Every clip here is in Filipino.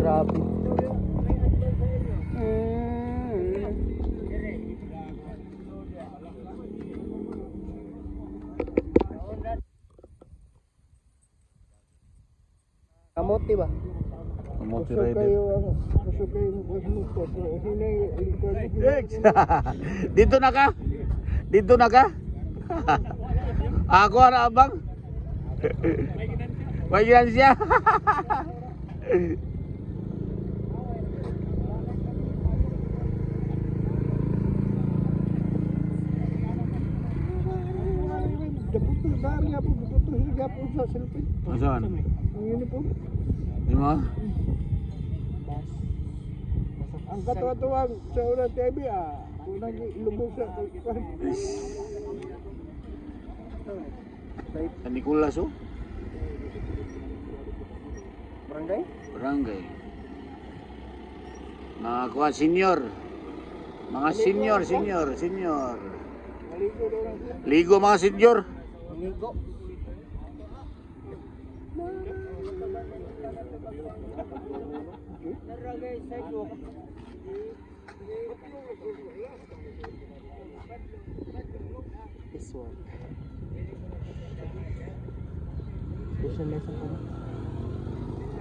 grabe. Kamote ba? Kamote rider. Dito na ka? Dito na ka? Ako na abang. May ginansya. Saan? Di mo? Ang katuwa-tuwang sa unang TV unang lubog sa San Nicolas oh? Barangay? Barangay. Mga kuha senior. Mga senior. Ligo mga senior. Ligo. This one. Special lesson ko.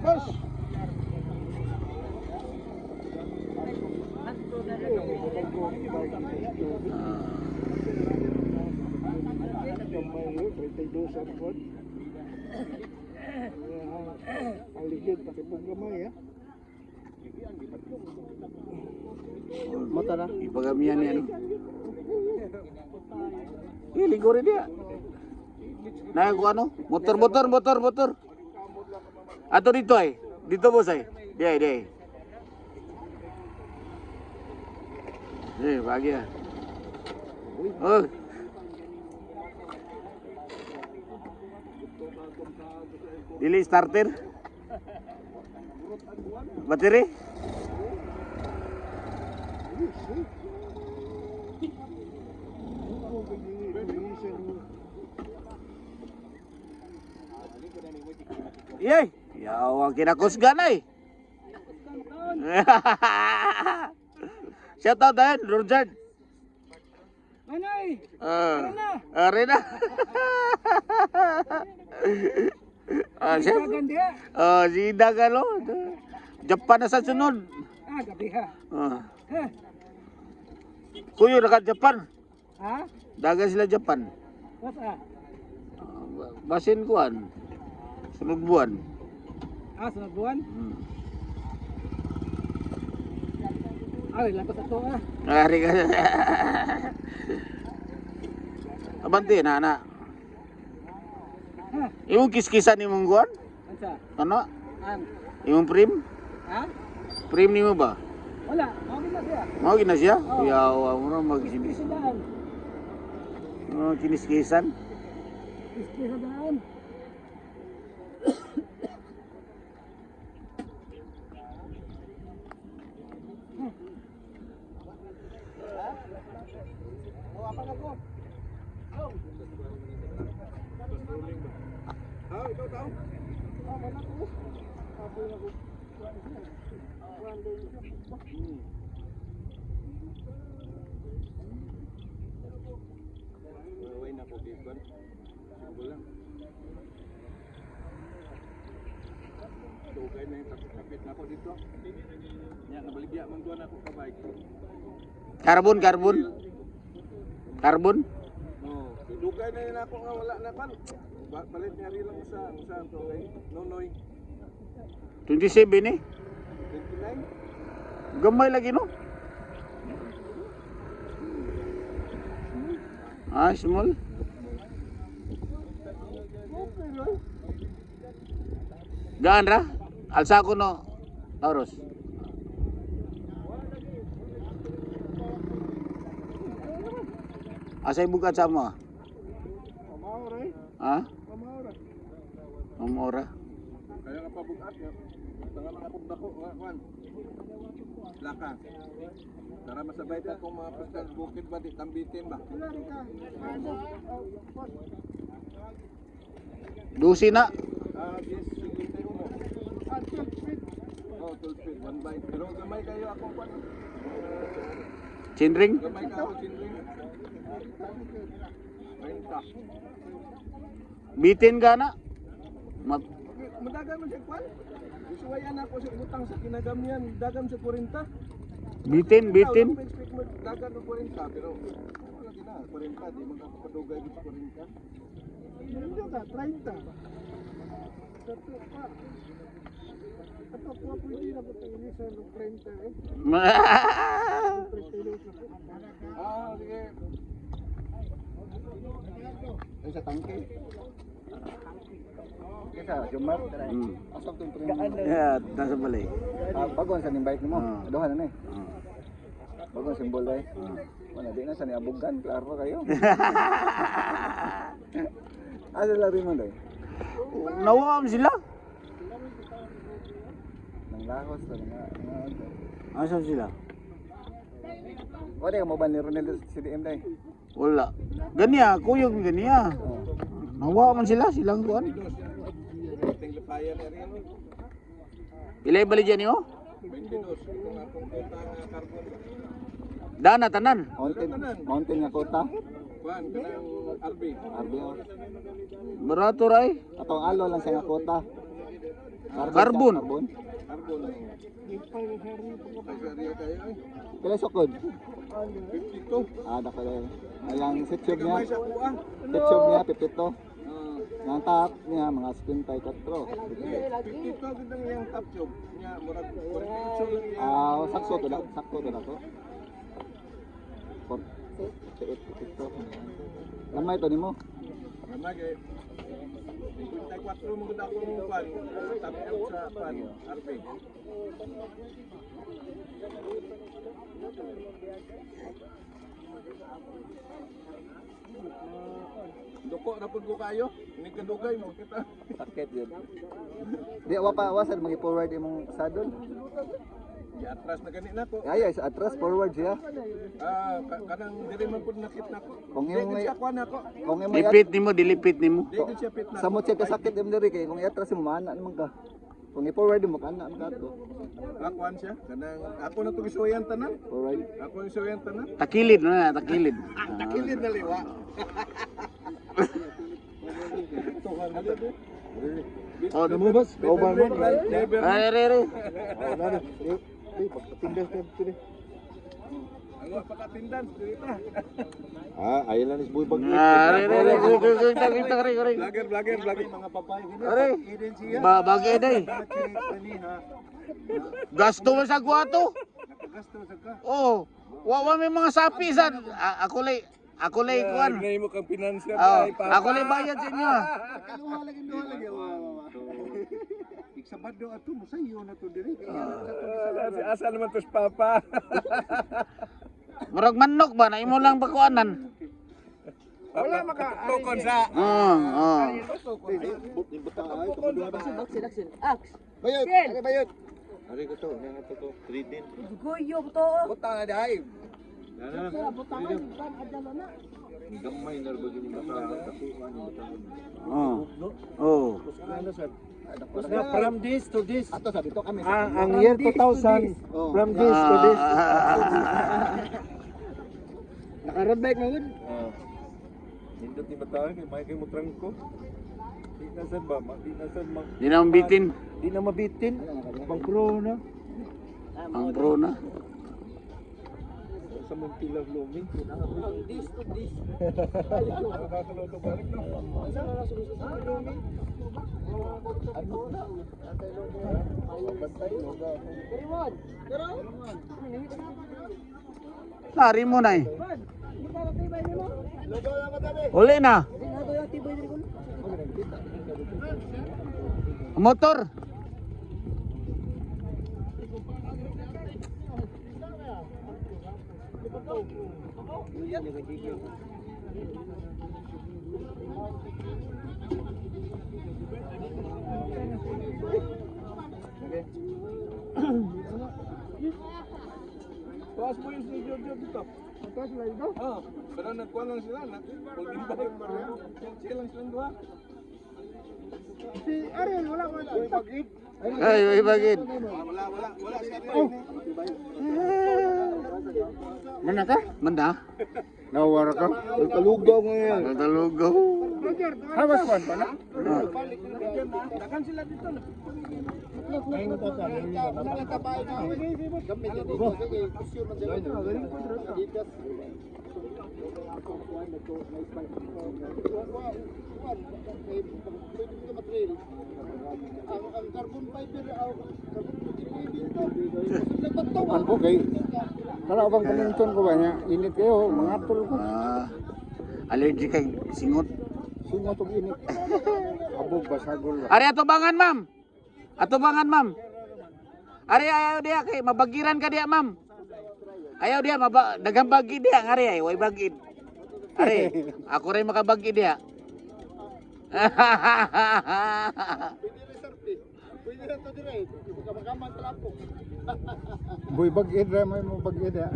Bas! Ang ligid, pakipag gamay Mata na. Ipagamihan niya no? Ligo rin dia. Nah, ko ano? Motor. Ato dito ay. Dito boss ay. Di. Pagi ya. Oh. Dili starter. Bateri. Yay, ya kinakusgan ay. Shout out din, Roger. Manay! Arena. Chef. Si Dagalo. Japan na sa sunod. Gabi ha. Kuyo naka Japan. Ha? Dagan sila Japan. What's Basin kuan. Sunod buwan. Sunod buwan? Lapas ato Ari ka. Abante na ana. Imong kiskisan imong kuan? Ansa? Ano? An? Imong prim? Ha? Prim nimo ba? Wala, mawin na siya. Mao gina siya? Oo. Yawa mo na magsimis. Ispisadaan. Kiniskisan. Ispisadaan. Dugay na yung kapit na ako dito. Nya nabaligya man duan ako ka bike. Carbon? Oh, dugay na yun ako nga wala na kan. Palit niya rin lang sa to kay Nonoy. 27 eh. 29. Gamay lagi no? Small. Gaan ra? Alsa ko no. Taurus. Asay buka sama. Ha? Mamora. Kaya nga pabugat niya. Tangan nga dako nga kwan. Laka. Tara masabay ta kung mga pastel bukid ba di tambitin ba. Dusi na. Yes, sige tayo mo. Oh, full speed, one bite. Pero gamay kayo akong kwan. Chinring? Gamay ka ako, Chinring. 30. Bitin ka na? Madagan mo siya kwan. Isuwayan ako sa utang sa kinagamian. Dagan sa 40. Bitin. Expect mo dagan ng 40. Pero wala din na. 40. Di magkakapadugay sa 40. Hindi ka, 30. Ato po pwede na po tayo sa 30 eh. 32 na po. Sige. Ay, sa tangke. Kesa, Jumar. Asok itong Yeah, nasa balay. bagon sa nimbike mo. Ah. Aduhan na eh. Bagon simbol ay. Wala di na sa niabugan. Klaro kayo. Ano lari mo doy? Nawam sila? Nang lahos to Asa sila? Wala ka mo ba ni Ronel sa CDM day? Wala. Ganiya, kuyog ganiya. Nawa man silang kuan. Ting lepayan na rin. Ilay bali dyan niyo? 22 kung akong kota nga carbon. Dana tanan. Mountain nga kota. Kuan kanang RB. Barato ray. Atong alo lang sa nga kota. Carbon. Carbon. Ay, kayo ay. Kailan sukod? 52. Dako lang. Ayang sitube niya. Sitube niya, 52. Yang top niya, mga spin tayo 4. 52 gandang yung top tube niya. Murag 48 lang. Sakto to na. Sakto to na to. 48, 52. Lamay to ni mo? Lamay kay 54 mo ganda akong pan. Top tube sa pan. RP. Doko na pud ko kayo. Ni kadugay mo kita. Sakit yun. Di wasan magi-forward imong saddle. Di atras na gani nako. Ay sa atras forward siya. Kanang diri man pud nakit nako. Kung imong siya kuan nako. Kung imong Lipit nimo, dilipit nimo. di gid siya pit na. Sa mo check ka sakit im diri kay kung iatras mo ana naman ka. Kung i-forward mo kana man ka to. Kuan siya kanang ako na to gisuyan tanan. Forward. Ako ang gisuyan tanan. Takilid na, takilid. Takilid na liwa. Oh, Lumabas, over mo. Re. Pagpatindas na ito eh. Ano pakatindan dito. Ayun lang is buhay bag. Re. Vlogger mga papay. Are. Bagay day. Gasto mo sa kwarto. Gasto sa ka. Oh, wa may mga sapi sa ako lay kuan. Ngay mo kang financier Ako lay bayad sa inyo. Duha lagi. Sabado ato mo sa iyo na to dire. Asa naman tos papa. Murag manok ba na imo lang bakuanan. Wala maka tukon sa. Bayot. Ari ko to, nang to 3 din. Goyo to. Butang na dai. Gamay na ba gini baka tapuan ni butang. Oh. From this to this. Ato sa dito kami. Ang year 2000. From this to this. Naka-road bike na good. Nindot ni bataw kay may kay mo trangko. Di na sad ba? Di na sad mag Di na bitin. Di na mabitin. Pang pro na. Ang pro na. sa Montilla Blooming. From this to this. Nakakaloto balik no. Lari mo na eh. Uli na. Motor. Tuas mo yung studio dito. Tapos lang ito. Pero nagkuha lang sila. Pulgin ba yung barya? Chill lang silang dua. Si Ariel, wala ko na. Pag-eat. Ay, ibagin. Mana ka? Manda? Nawara ka? Kalugaw mo yan. Natalugaw. Hawas man pa na? Ang carbon fiber, Tukan po kay. Kala bang kuminton ko ba niya? Init kayo, mga tol ko. Allergic kay singot. Sino itong init? Abog ba, sagol ba? Ari atubangan, ma'am. Atubangan, ma'am. Ari ayaw dia kay mabagiran ka dia, ma'am. Ayaw dia dagang bagi dia ngari ay way bagid. Ari, ako rin makabagi dia. pwede na ito dire, kamang trapo. Boy, bagid ra may mo bagid ya.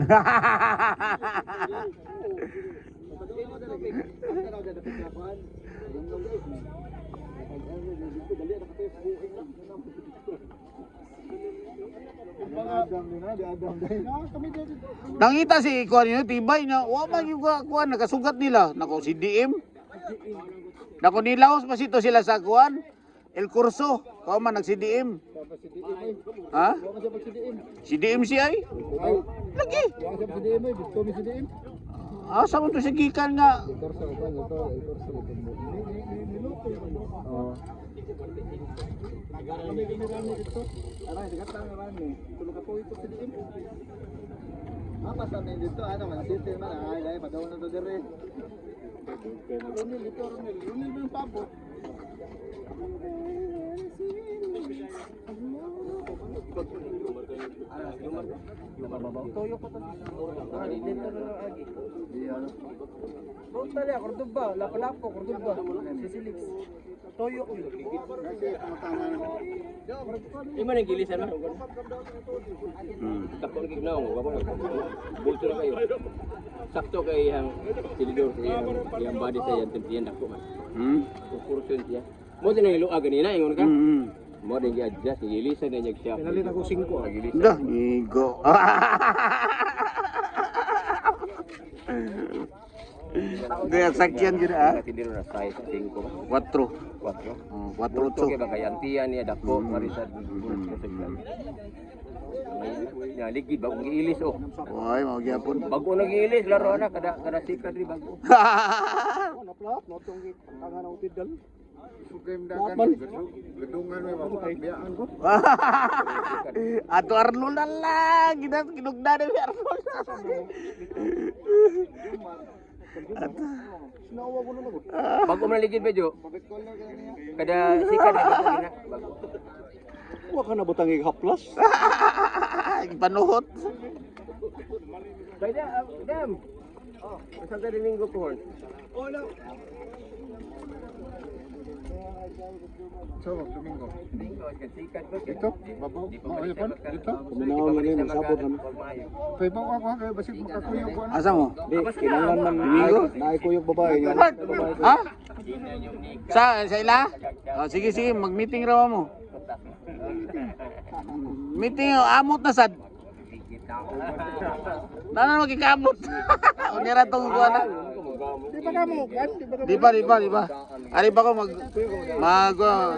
Nangita si kuan niyo tibay na wa man yung kuan nakasugat nila. Nako si DM. Nako nilaos pa sito sila sa kuan. El Curso, kao man nag si DM. Ha? Si DM si ay? Lagi. Asa man to si gikan nga? Apa sa men dito ano man city man ay dai padaw na to dire. Runil dito runil yung pabot. Toyo ko to. Dito na lang agi. Bro tali Cordoba, Lapu-Lapu, Cordoba. Sisilix. Toyo ko. Ima nang gilisan mo. Takon gignaw mo, babo. Bulto na kayo. Sakto kay yang silidor yang body sa yan tempian dako man. Kursun siya. Mo din ang iluag ganina ingon ka. Mo din gi-adjust gilisan na siya. Pinalit ako 5 Gilisan. Dah, igo. Gaya sakyan gid ah. Tiniro na size 5 ba? 4. 4. 4 Kaya bagayantian niya dako marisa bulto sa yan. Ya ligid bago giilis oh. Oy, mao gyapon. Bago nagiilis laro na kada sikat ri bago. Naplap, notong tangan ang tidal. Sugay dagan gedungan may mapabiyaan ko. Ato Arnold na lang, ginugda na si Arnold. Sinawa ko na nagot. Bago man ligid medyo. Kada sikat ri bago na bago. Wa ka na butang haplas. Panuhot. Kaya dam. Oh, isang kada linggo po. So, Domingo. Linggo kasi sikat ko. Ito, babaw. Ay, pan, dito. Kuminaon man ni sabot naman. Kay bawa ako kay basig makakuyog ko. Asa mo? Di, kinahanglan man Domingo? naikuyog babae nga. Ha? Sa ila? Oh, sige sige, mag-meeting raw mo. Meeting amot na sad. Nana magkikamot. Unira tong kuan na. Di ba kamo kan? Di ba? Ari ba ko mag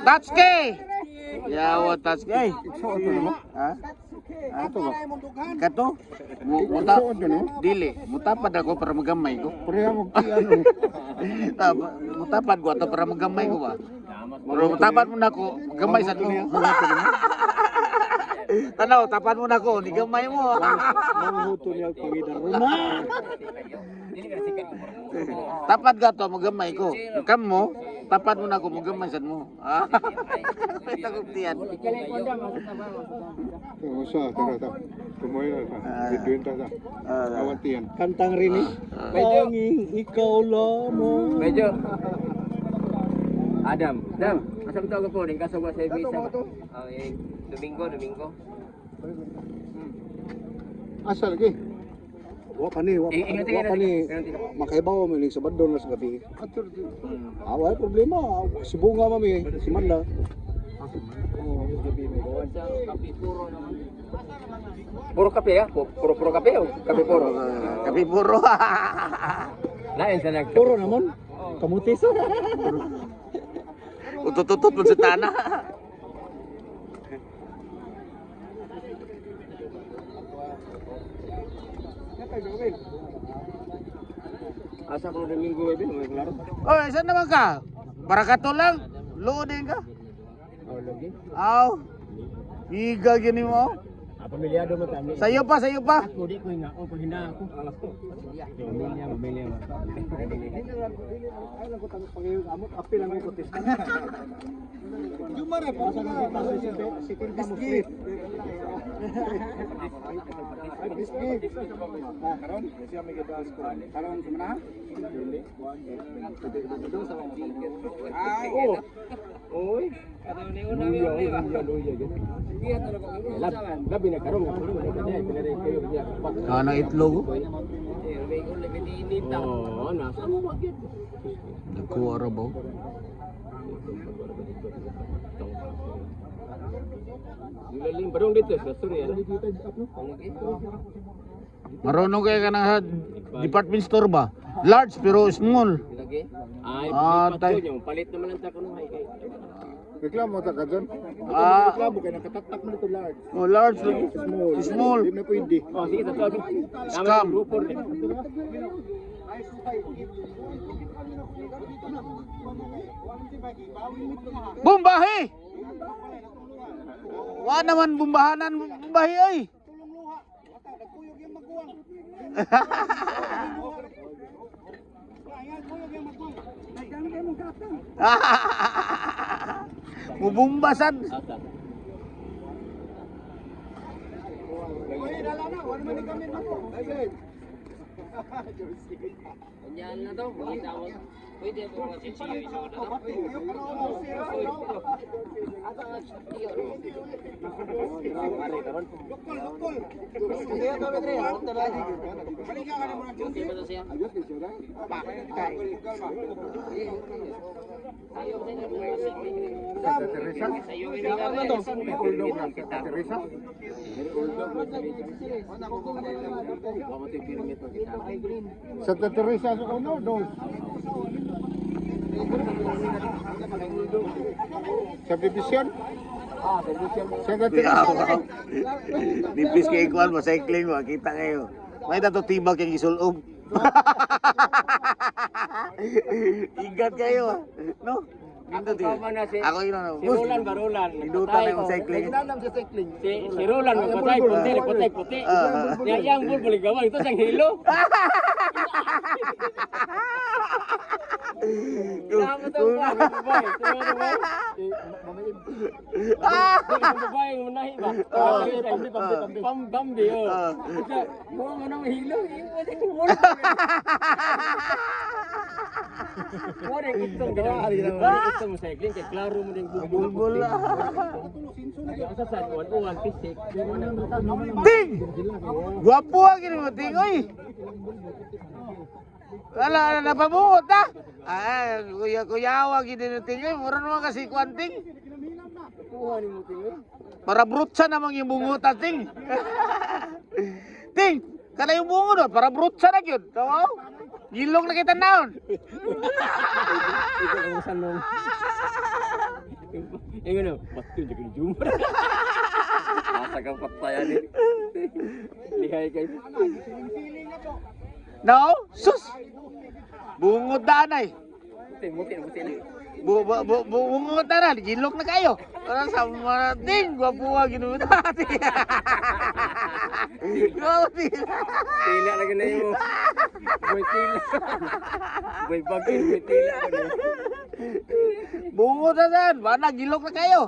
Tatsuki. Yawa Tatsuki. Ha? Ato ba? Kato? Muta dili, mutapad ako para magamay ko. Pareha mo ano. Mutapad ko ato para magamay ko ba. Pero mutapad mo na ako, gamay sa mo. Tanaw, tapan mo na ako, ni gamay mo. Manghuto niya pangidar na. Tapat ka to, magamay ko. Kam mo, tapat mo na ako, magamay sa mo. May taguptian. Usa, tara. Tumoy na ta. Videoin ta ta. Awantian. Kantang rini. Medyo. Ikaw lamang. Medyo. Adam, masam to ko ning kaso sa visa. Domingo. Asa lagi? Wa pa ni. Makaibaw mo ning Sabado na sa gabi. Wala problema. Si Bunga mami, si Manda. Kape puro naman. Puro kape ya? Puro kape o? Kape puro? Kapi puro. Lain sa nag... Puro naman. Kamutis. Utut-utut mo sa tana. Asa ko Domingo may bin, may klaro. Oh, saan naman ka? Para ka to lang. Lood din ka. Oh, lagi. Aw. Iga gini mo. Pamilyado mo tami. Sayo pa, sayo pa. Ako di ko hinako, kung hinako ako. Pamilya. Ay lang ko tanong pangayong amot, apil lang ko kotis. Jumare pa sa si Tinta Muslim. Ay biscuit. Karon, siya may gadas ko. Karon sumana? Dili. Ay, oh. Oy. Gabi na karong Kana itlog. Oh, nasa mo bagit. Nagkuha ra ba? Nilalim barong dito sa Surya. Marunong kaya ka na department store ba? Large pero small. Lagi. Ay, tay. palit naman lang ta kuno hay kay. Reklamo ta ka dyan. Ah, Reklamo kay nakataktak mo nito large. oh, large lagi. Small. Hindi na pwede. Oh, sige tatawag. Scam. Grupo rin. Bumbahi! Wa naman bumbahanan bumbahi ay. Mubumbasan. Asa. Yan na daw, itawag. Pwede ko kasi siya iso na. Santa Teresa sa uno, dos. Subdivision? Santa Teresa. Nipis kay kuan mo cycling mo kita kayo. May dato tibag yung isulob. Ingat kayo ah. No? Nindot yun. Ako yun ano. Si Roland ba Roland? Nindutan na yung cycling. Inalam sa cycling. Si Roland magpatay, puti. Yang bul boleh gawang itu sang hilo. Kenapa tuh? Babae yang menahi ba? Bambi oh. Mau mana hilo? Mo rin itong ginawa. Ito mo cycling kay klaro mo din Bulbul lah. Asa sa uwan fisik. Ting! Gwapo ang gini mo, Ting, oy! Wala, napabuot ah! Ay, kuyawa gini mo, Ting, oy! Mura naman kasi kwanting. Kuha ni mo tingin. Para brutsa naman yung bungutan, Ting. Ting! Kana yung bungo doon, para brutsa na yun. Tawaw? Gilong na kita naon. Ito ang sanong. Ingat na, pasti jadi jumpa. Asa kang patayan ni. Lihay kayo. No? Sus! Bungot danay. Buti. Bungot na, gilong na kayo. Para sa mga Ting, gwapo ang ginuot natin. Gwapo. Tila lagi na yung boy tila. Boy bagay, boy tila. Bungot na dan, mana gilong na kayo.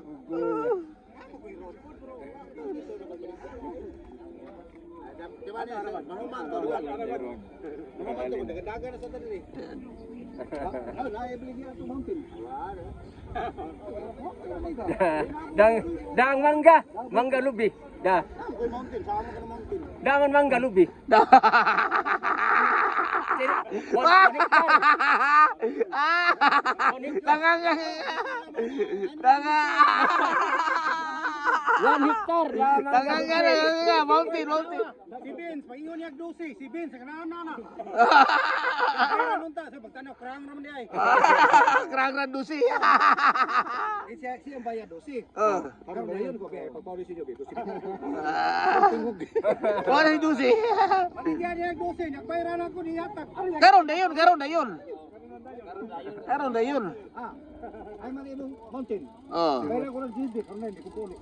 Dang mangga lubi. Dah. Dangan mangga lubi. Tangan. 1 hectare lamang. Tanganga, mountain. Si Vince, paingon niya dosi. Si Vince, kailangan na. Kaya nunta, sa pagtanaw, krang naman niya eh. Kerang dusi. Siya ang bayad dosi. Parang na yun ko, pagpaulis niyo, dosi. Wala yung dusi. Maligyan niya dosi, nagbayaran ako ni Yatak. Karon na yun. Ay mali mong mountain. Oh. Kaya ko ng GD, kung hindi ko puli.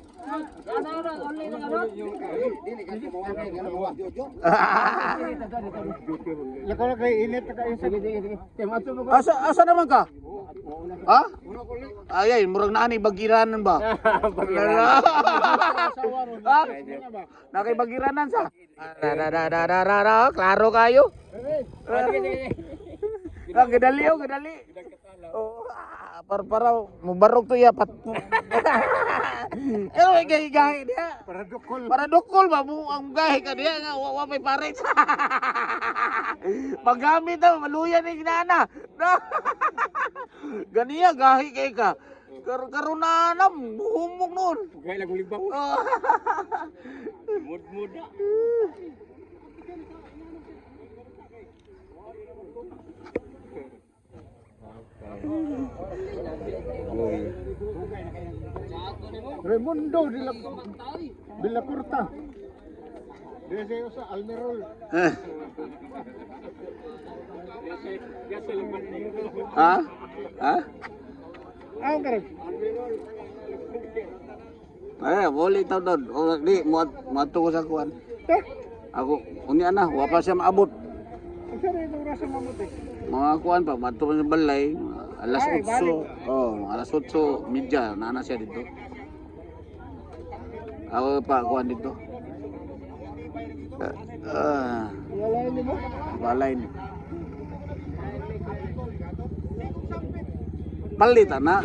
Lako na kay init ka kayo. Sige. Asa naman ka? Ha? Ay, murag naani bagiranan ba? Ha? Nakibagiranan sa. Klaro kayo. Gadali. Oh, para mubarog to ya pat. Gahi dia. Para dukol ba mo ang gahi ka dia nga wa may pares. Magamit daw maluyan ni ginana. Ganiya gahi kay ka. Karunanam humog noon. Gaya lang libaw. Mud-muda. Raimundo de la Corta. Desde sa Almerol. Ha? Ah, karon. Boleh tau don. Oh, di muat ko sa kuan. Ako, unya na, wa pa siya maabot. Unsa rin yung rasa mamuti? Mga kuan pa, mato pa sa balay, alas 8. Oh, alas 8 media, nana siya dito. Ako pa kuan dito. Wala ni mo. Balay. Palit na.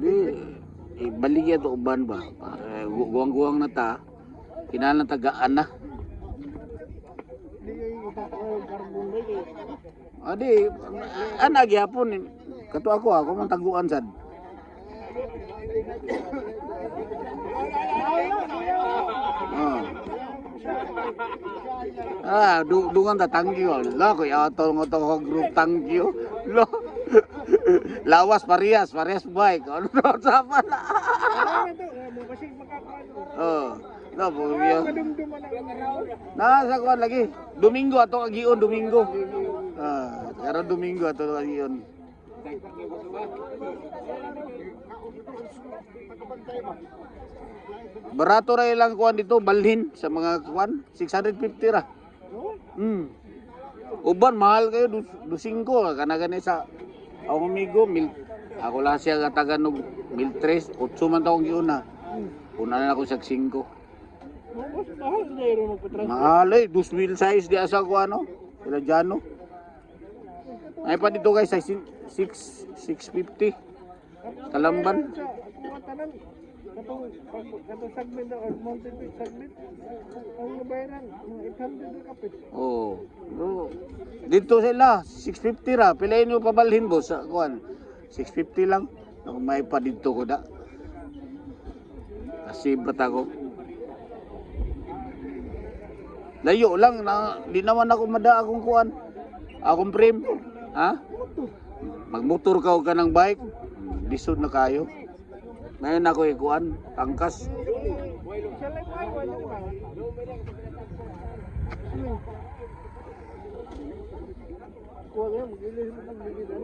Di, ibalik ya to uban ba? Guwang-guwang na ta. Kinahanglan tagaan na. Adi, ana gyapon kato ako man taguan sad. Dungan ta tangkyo. La ko yato ngo to group tangkyo. Lo. Lawas parehas bike. Ano sa pala? No, buyo. Nasa kuan lagi. Domingo ato kagion Domingo. Karon Domingo ato kagion. Barato ra ilang kuan dito balhin sa mga kuan 650 ra. Uban mahal kayo 25 kana gani sa ako amigo mil ako lang siya katagan og 1,300 8 man taong giuna. Una na ako sa 5. Mahal 2,000 size di asa ko ano. Sila Jano. Ay pa dito guys 650. Talamban. Katong segment o mountain peak segment ang nabayaran mga 800 kapit. Oh. Dito sila 650 ra. Pilain niyo pabalhin boss sa kuan. 650 lang. May pa dito ko da. Kasi bata ko. Layo lang na di naman ako mada akong kuan. Akong frame. Ha? Magmotor ka og kanang bike. Lisod na kayo. Ngayon ako ikuan, tangkas. Kuha mo, gilis mo ng bigyan.